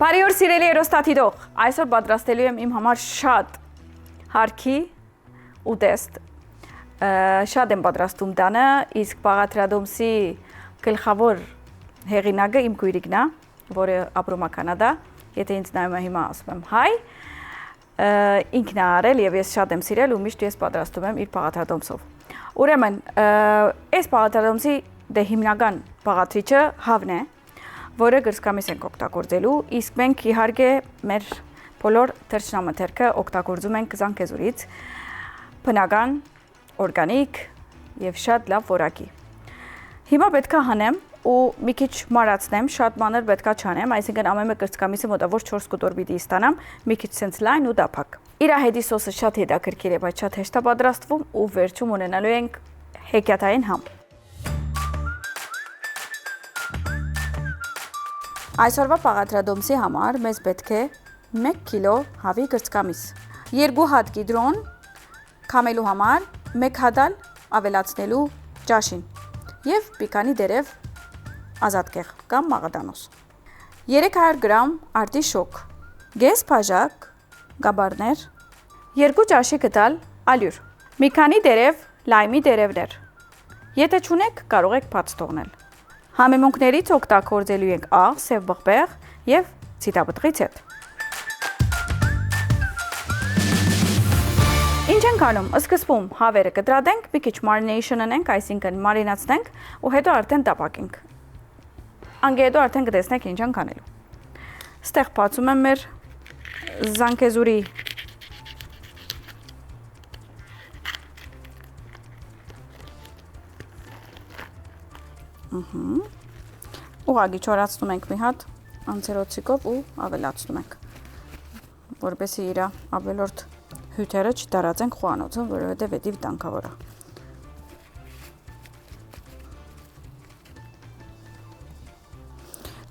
Բարի օր սիրելի երոստաթիդող, այսօր պատրաստելու եմ իմ համար շատ հարկի ուտեստ, շատ եմ պատրաստում տանը, իսկ Պաղաթրադոմսի գլխավոր հեղինակը իմ քույրիկն է, որը ապրում է Կանադա, եթե ինձ նայում է հիմա ասում եմ հայ, ինքն է արել եւ ես շատ եմ սիրել ու միշտ ես պատրաստում եմ իր Պաղաթրադոմսով։ Ուրեմն, այս Պաղաթրադոմսի դե հիմնական բաղադրիչը հավն է, որը գրսկամիս ենք օգտագործելու, իսկ մենք իհարկե մեր բոլոր թռչնամթերքը օգտագործում ենք զանգեզուրից, բնական, օրգանիկ եւ շատ լավ որակի։ Հիմա պետքա հանեմ ու մի քիչ մարացնեմ, շատ մանր պետքա չանեմ, այսինքն ամեն մեկ գրսկամիսի մոտավոր 4 կտոր պիտի ստանամ, մի քիչ սենց լայն ու դափակ։ Իր հետի սոսը շատ հետաքրքիր է, բայց շատ հեշտ է պատրաստվում ու վերջում ունենալու ենք հեքիաթային համ։ Այսօրվա Պաղաթրադոմսի համար մեզ պետք է 1 կիլո հավի գրծկամիս, 2 հատ կիդրոն քամելու համար, 1 հատալ ավելացնելու ճաշին և պիկանի դերև ազատկեղ կամ մաղադանոս, 300 գրամ արտիշոկ, գեզ բաժակ, գաբարներ, 2 ճաշի գդալ ալյուր, մի քանի դերև լայմի դերևներ, եթե չունեք կարող եք բաց թողնել։ Համեմունքներից օգտագործելու ենք աղ, սև բղբեղ և ցիտապտղից հետ։ Ինչ ենք անում, սկզբում հավերը կտրատենք, մի քիչ marination անենք, այսինքն մարինացնենք ու հետո արդեն տապակենք։ Անգե հետո արդեն կտեսնեք ինչ ենք անելու։ Ստեղ բացում եմ մեր զանգեզուրի ուղղակի չորացնում ենք մի հատ անցերոցիկով ու ավելացնում ենք, որպեսզի իր ավելորդ հյութերը չտարածենք խոհանոցում, որովհետև էդի վտանգավոր է։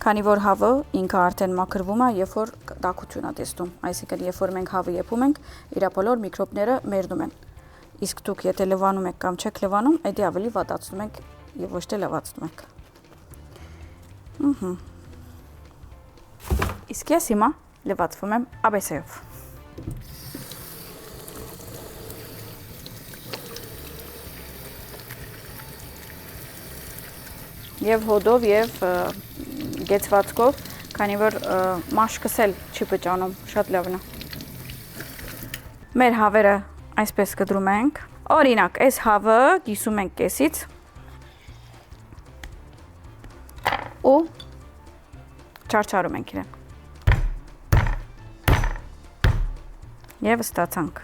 Քանի որ հավը ինքը արդեն մաքրվում է, երբ որ տաքություն է տեսնում, այսինքն երբ որ մենք հավը եփում ենք, իր բոլոր միկրոբները մերնում են։ Իսկ դուք եթե լվանում եք կամ չեք լվանում, էդի ավելի վատացնում եք եւ ոչ թե լվացնում եք։ Իսկ ես հիմա լվացվում եմ աբեսեով։ Եվ հոդով եւ գեցվածքով, քանի որ մաշկս էլ չի բճանում, շատ լավն է։ Մեր հավերը այսպես կտրում ենք։ Օրինակ, այս հավը կիսում ենք կեսից ու չարչարում ենք իրեն։ Եվ ստացանք։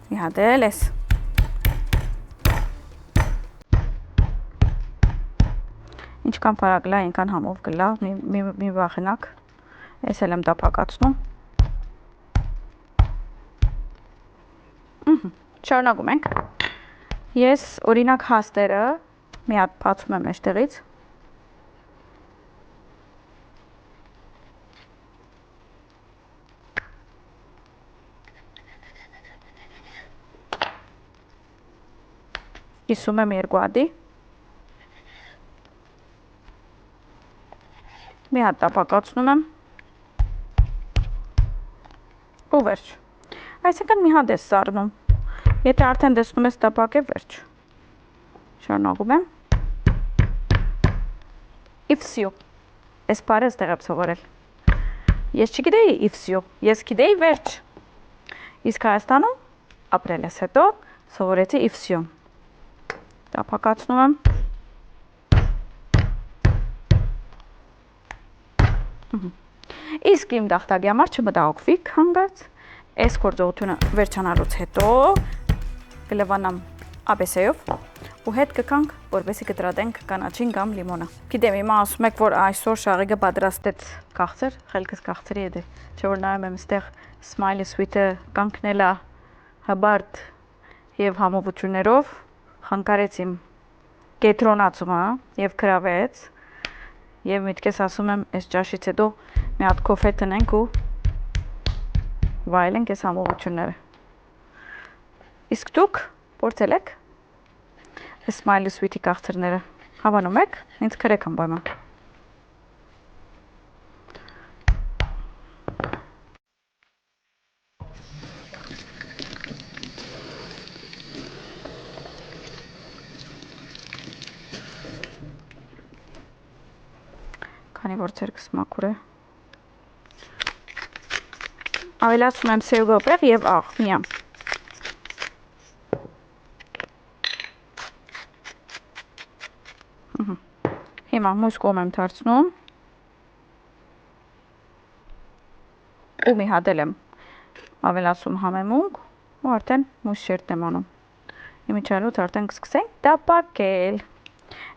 Մի հատ էլ էս։ Ինչքան բարակ լա, այնքան համով կլա, մի վախենակ, ես էլ եմ տապակացնում։ Շարունակում ենք։ Ես օրինակ հաստերը մի հատ բացում եմ այստեղից։ Կիսում եմ 2 հատի։ Մի հատ տապակացնում եմ ու վերջ։ Այսինքն մի հատ ես սառնում։ Եթե արդեն տեսնում ես տապակ է, վերջ։ Շարունակում եմ։ И всё։ Այս բառը ստեղ եմ սովորել։ Ես չգիտեի и всё, ես գիտեի վերջ։ Իսկ Հայաստանում ապրել ես հետո սովորեցի и всё։ Տապակացնում եմ։ Իսկ իմ դախտակի համար չմտահոգվիք հանգած, այս գործողությունը վերջանալուց հետո կլվանամ աբեսեով ու հետ կգանք, որպեսզի կտրատենք կանաչին կամ լիմոնը։ Գիտեմ, հիմա ասում եք, որ այսօր Շաղիկը պատրաստեց քաղցր, խելքս քաղցրի հետ է, չէ՞ որ նայում եմ այստեղ Smiley Sweet-ը կանգնել է հբարտ եւ համովություններով, խանգարեց իմ կետրոնացումը եւ գրավեց եւ միտքես ասում եմ, այս ճաշից հետո մի հատ կոֆե տնենք ու վայելենք այս համովությունները։ Իսկ դուք փորձել եք Smiley Sweet-ի քաղցրները, հավանում եք, ինձ գրեք անպայման։ քանի որ ցերկս մաքուր է։ Ավելացնում եմ սև գոբեղ եւ աղ միամ։ Հիմա մուս կողմ եմ դարձնում։ Ու մի հատ եմ ավելացում համեմունք ու արդեն մուս շերտ եմ անում։ Իմիջիայլոց արդեն կսկսենք տապակել։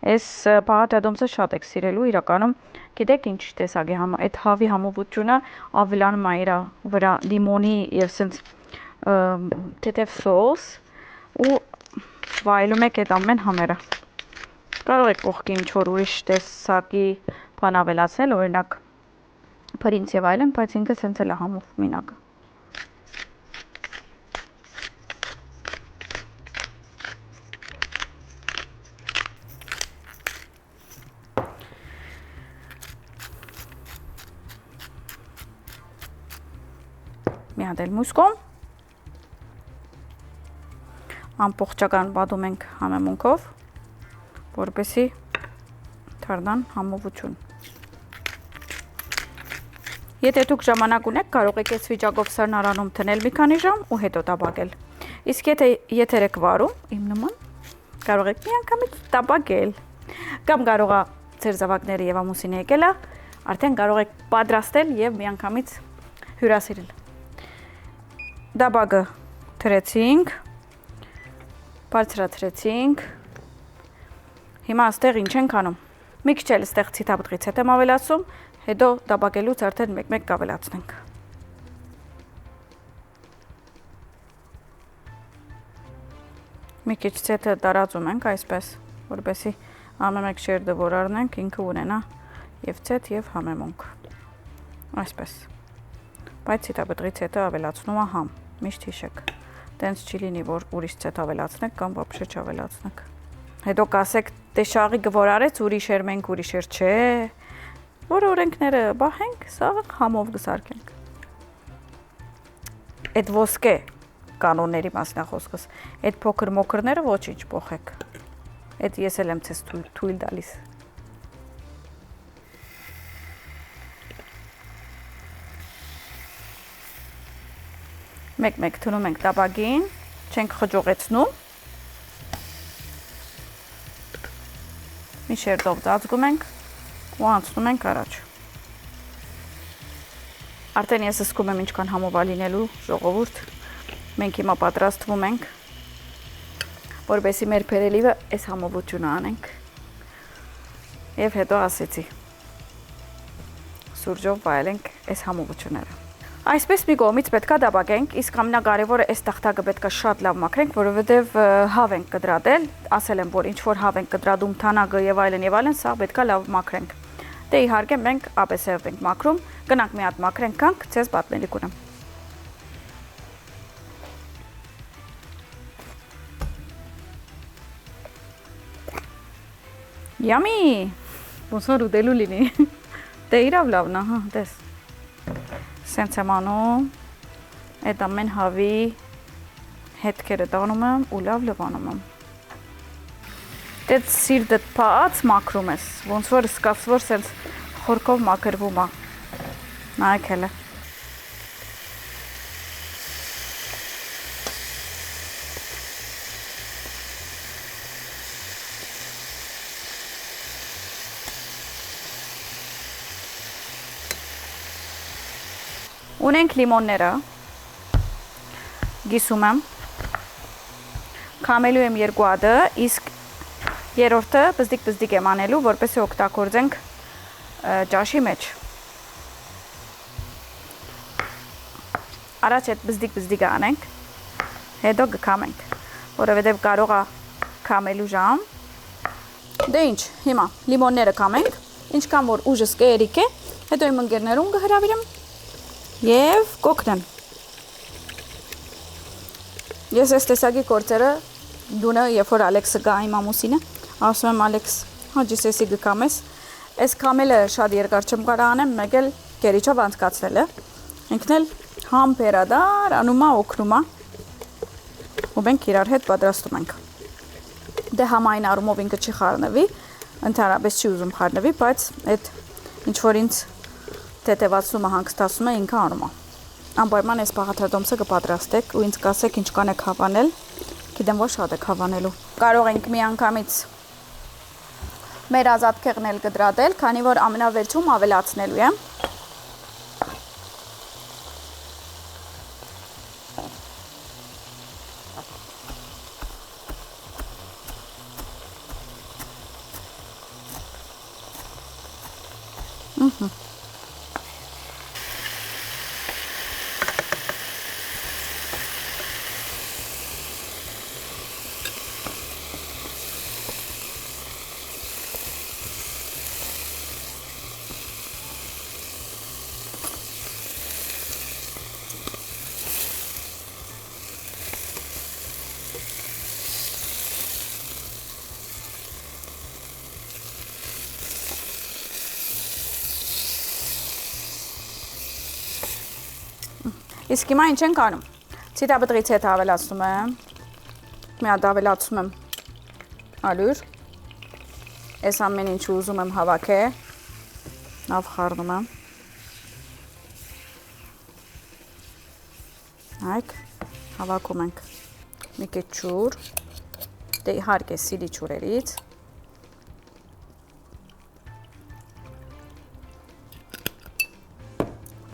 Այս բաղադրատոմսը շատ եք սիրելու, իրականում գիտեք ինչ տեսակ է այդ հավի համովությունը ավելանում է իր վրա լիմոնի եւ սենց թեթև սոս ու վայելում եք այդ ամեն համերը։ Կարող եք կողքի ինչ որ ուրիշ տեսակի բան ավելացնել, օրինակ փրինց եւ այլն, բայց ինքը սենց էլ է համով մինակ։ Մի հատ էլ մուսկոմ ամբողջական բադում ենք համեմունքով, որպեսզի դառնան համովություն։ Եթե դուք ժամանակ ունեք, կարող եք այս վիճակով սառնարանում թնել մի քանի ժամ ու հետո տապակել։ Իսկ եթե եթեր եք վարում, իմ նման, կարող եք միանգամից տապակել։ Կամ կարող է ձեր զավակները եւ ամուսինը եկել է, արդեն կարող եք պատրաստել եւ միանգամից հյուրասիրել։ Դաբագը թրեցինք, բարձրացրեցինք։ Հիմա այստեղ ինչ ենք անում։ Մի քիչ էլ այստեղ ցիտաբտղից հետ եմ ավելացում, հետո դաբակելուց արդեն մեկ-մեկ կավելացնենք։ Մի քիչ ցետը տարածում ենք այսպես, որպեսզի ամեն շերտը որ առնենք, ինքը ունենա եւ ցետ եւ համեմունք։ Այսպես։ Բայց ցիտաբտղից հետո ավելացնում եմ համ, միշտ հիշեք։ Տենց չի լինի, որ ուրիշ ցետ ավելացնեք կամ вообще չավելացնեք։ Հետո կասեք, դե շաղիկը որ արեց, ուրիշ էր, մենք ուրիշ էր, չէ։ Որ օրենքները բահենք, սա համով կսարքենք։ Այդ ոսկե կանոնների մասն է խոսքս։ Այդ փոքր մոքրները ոչինչ փոխեք։ Այդ ես էլ եմ ցես թույլ տալիս։ Մեկ-մեկ թնում ենք տապակին, չենք խճողեցնում։ Մի շերտով ծածկում ենք ու անցնում ենք առաջ։ Արդեն ես զգում եմ ինչքան համով է լինելու ժողովուրդ։ Մենք հիմա պատրաստվում ենք, որպեսզի մեր փերելիվը այս համովությունը անենք։ Եվ հետո ասեցի, սուրճով վայելենք այս համովությունները։ Այսպես մի կողմից պետքա դապակենք, իսկ ամենակարևորը այս տախտակը պետքա շատ լավ մաքրենք, որովհետև հավ ենք կտրատել, ասել եմ, որ ինչ որ հավ ենք կտրատում, թանագը եւ այլն, սա պետքա լավ մաքրենք։ Դե իհարկե մենք ԱՊՍ-ով ենք մաքրում, գնանք մի հատ մաքրենք, կանք ցես պատմելիք ունեմ։ Yummy, ոնց որ ուտելու լինի։ Դե իրավ լավն է, հա, տես։ Սենց եմ անում, այդ ամեն հավի հետքերը տանում եմ ու լավ լվանում եմ։ Դետ սիրտդ պաած մաքրում ես, ոնց որ սկաց որ սենց խորքով մաքրվում է։ Նայեք հելը։ Ունենք լիմոնները, գիսում եմ, կամելու եմ երկու հատը, իսկ երորդը բզդիկ եմ անելու, որպեսզի օգտագործենք ճաշի մեջ։ Առաջ այդ բզդիկ անենք, հետո կքամենք, որովհետև կարող է կամելու ժամ։ Դե ինչ, հիմա լիմոնները կամենք, ինչքան որ ուժս կերիկ է, հետո իմ ընկերներուն կհրավիրեմ և կոքնեմ։ Ես այս տեսակի կործերը դունը, երբ որ Ալեքսը գա իմ ամուսինը, ասում եմ Ալեքս, հաջիս եսի գկամես, այս կամելը շատ երկար չեմ կարա անեմ, մեկ էլ կերիչով անցկացնել է, ինքն էլ համ պերադար, անումա, օգնումա, ու մենք իրար հետ պատրաստում ենք։ Դե համային առումով ինքը չի խարնվի, ընդհանրապես չի ուզում խարնվի, բայց այդ ինչ որ ինձ թեթևացումը հանգստացում է, ինքը անում է։ Անպայման այս բաղադրատոմսը կպատրաստեք ու ինձ կասեք ինչքան եք հավանել, գիտեմ որ շատ եք հավանելու։ Կարող ենք միանգամից մեր ազատքերն էլ կդրատել, քանի որ ամենավերջում ավելացնելու եմ։ Իսկ հիմա ինչ ենք անում։ Ցիտաբտղից հետ ավելացնում եմ։ Մի հատ ավելացում եմ ալյուր։ Այս ամեն ինչը ուզում եմ հավաքել։ Լավ խառնում եմ։ Այք հավաքում ենք մի քիչ ջուր։ Դե իհարկե սիրի ջուրերից։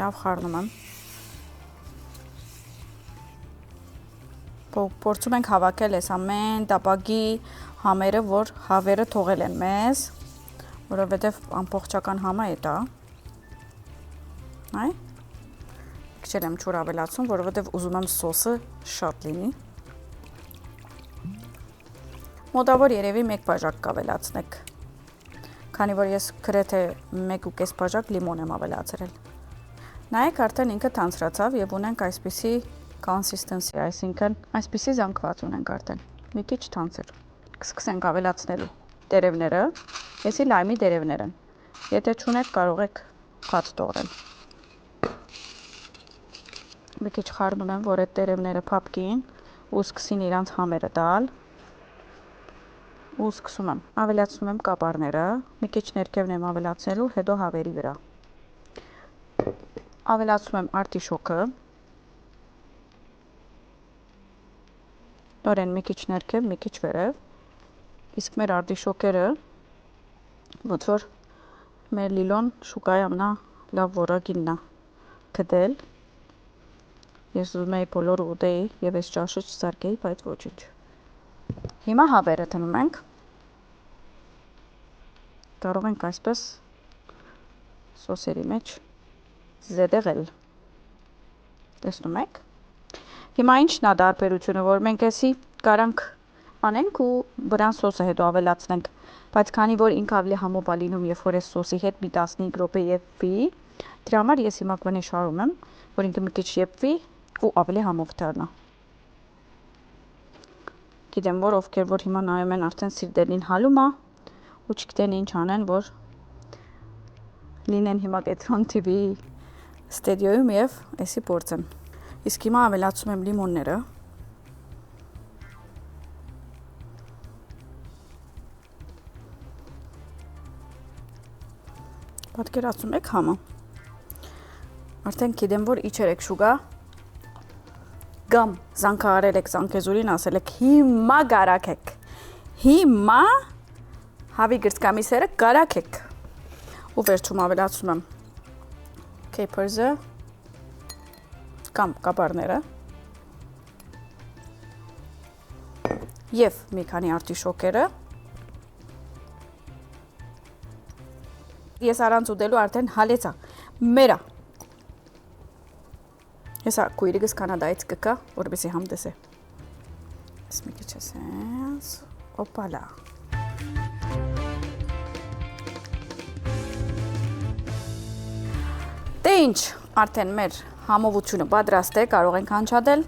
Լավ խառնում եմ։ Փորձում ենք հավաքել այս ամեն տապակի համերը, որ հավերը թողել են մեզ, որովհետև ամբողջական համը է դա։ Այ։ Քիչ եմ ջուր ավելացում, որովհետև ուզում եմ սոսը շատ լինի։ Մոտավոր երևի 1 բաժակ կավելացնեք։ Քանի որ ես գրեթե 1.5 բաժակ լիմոն եմ ավելացրել։ Նայեք, արդեն ինքը թանձրացավ եւ ունենք այսպիսի consistency, այսինքն այսպիսի զանգված ունենք արդեն։ Մի քիչ թանձր։ Կսկսենք ավելացնելու տերևները, եսի լայմի տերևներ են։ Եթե չունեք, կարող եք խաց տողրել։ Մի քիչ խառնում եմ, որ այդ տերևները փափկին ու սկսին իրանց համերը տալ։ Ու սկսում եմ։ Ավելացնում եմ կապարները, մի քիչ ներքևն եմ ավելացնելու, հետո հավերի վրա։ Ավելացնում եմ արտիշոկը։ Նորեն մի քիչ ներքև, մի քիչ վերև, իսկ մեր արտիշոկերը ոնց որ մեր լիլոն շուկայի ամնա լավ որակինն է գտել։ Ես ուզում եի բոլորը ուտեի եւ այս ճաշը չսարքեի, բայց ոչինչ։ Հիմա հավերը դնում ենք։ Կարող ենք այսպես սոսերի մեջ զետեղել։ Տեսնում եք։ Հիմա ինչն է տարբերությունը, որ մենք էսի կարանք անենք ու վրան սոսը հետո ավելացնենք, բայց քանի որ ինքը ավելի համով է լինում, երբ որ այս սոսի հետ մի 15 րոպե եփվի, դրա համար ես հիմա կվնի շարում եմ, որ ինքը մի քիչ եփվի ու ավելի համով դառնա։ Գիտեմ, որ ովքեր որ հիմա նայում են արդեն սիրտերին հալում է ու չգիտեն ինչ անեն, որ լինեն հիմա Կետրոն TV ստուդիոյում եւ էսի փորձեն։ Իսկ հիմա ավելացում եմ լիմոնները։ Պատկերացնում եք համը։ Արդեն գիտեմ, որ իջեր եք շուգա։ Կամ զանգահարել եք զանգեզուրին, ասել եք հիմա գարակեք։ Հիմա հավի գրծկամիսերը գարակեք։ Ու վերջում ավելացում եմ capers-ը կամ կապարները եւ մի քանի արտիշոկերը։ Ես առանց ուտելու արդեն հալեցա։ Մերա։ Հեսա քույրիկս Կանադայից կգա, որպեսզի համ տեսե։ Ես մի քիչ էսենց, օպալա։ Դե ինչ, արդեն մեր համովությունը պատրաստ է, կարող ենք անջատել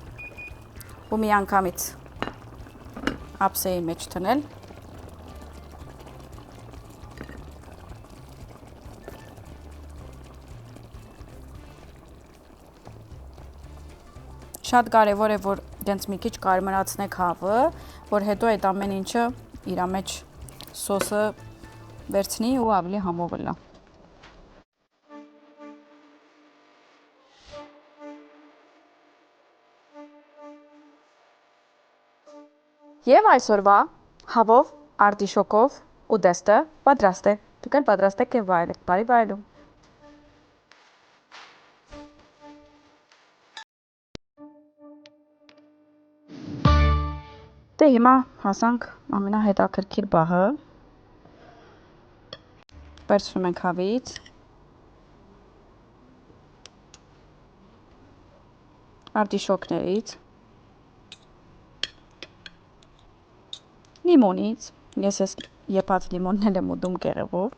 ու մի անգամից ափսեի մեջ դնել։ Շատ կարևոր է, որ դենց մի քիչ կարմրացնեք հավը, որ հետո այդ ամեն ինչը իր մեջ սոսը վերցնի ու ավելի համով լա։ Եվ այսօրվա հավով, արտիշոկով ուտեստը պատրաստ է։ Դուք էլ պատրաստ եք եւ վայելեք։ Բարի վայելում։ Դե հիմա հասանք ամենահետաքրքիր բաղը։ Վերցնում ենք հավից։ Արտիշոկներից։ Լիմոնից, ես ես եփած լիմոնն եմ ուտում կեղևով,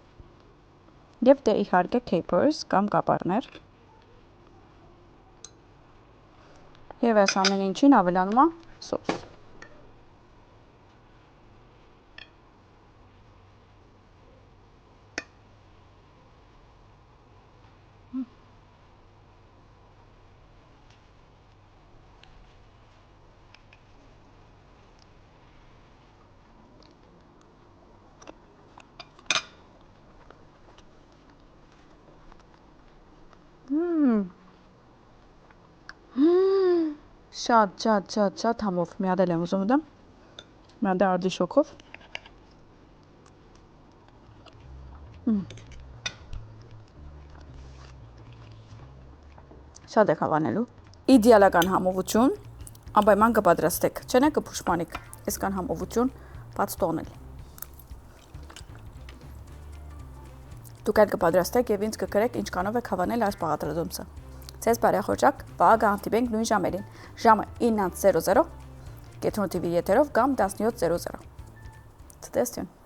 եւ դե իհարկե capers կամ կապարներ։ Եվ այս ամեն ինչին ավելանում է սոս։ Շատ համով մի հատ եմ ուզում ուտեմ։ Մի հատ արտիշոկով։ Շատ է հավանելու։ Իդեալական համովություն, անպայման կպատրաստեք, չնե կփուշմանիք, այսքան համովություն բաց տոնել։ Դուք էլ կպատրաստեք եւ ինձ կգրեք ինչքանով եք հավանել այս բաղադրատոմսը։ Ձեզ բարեխոհճակ, բաղը հանդիպենք նույն ժամերին, ժամը 9:00 կետրոն TV եթերով կամ 17:00։ Ցտեսություն։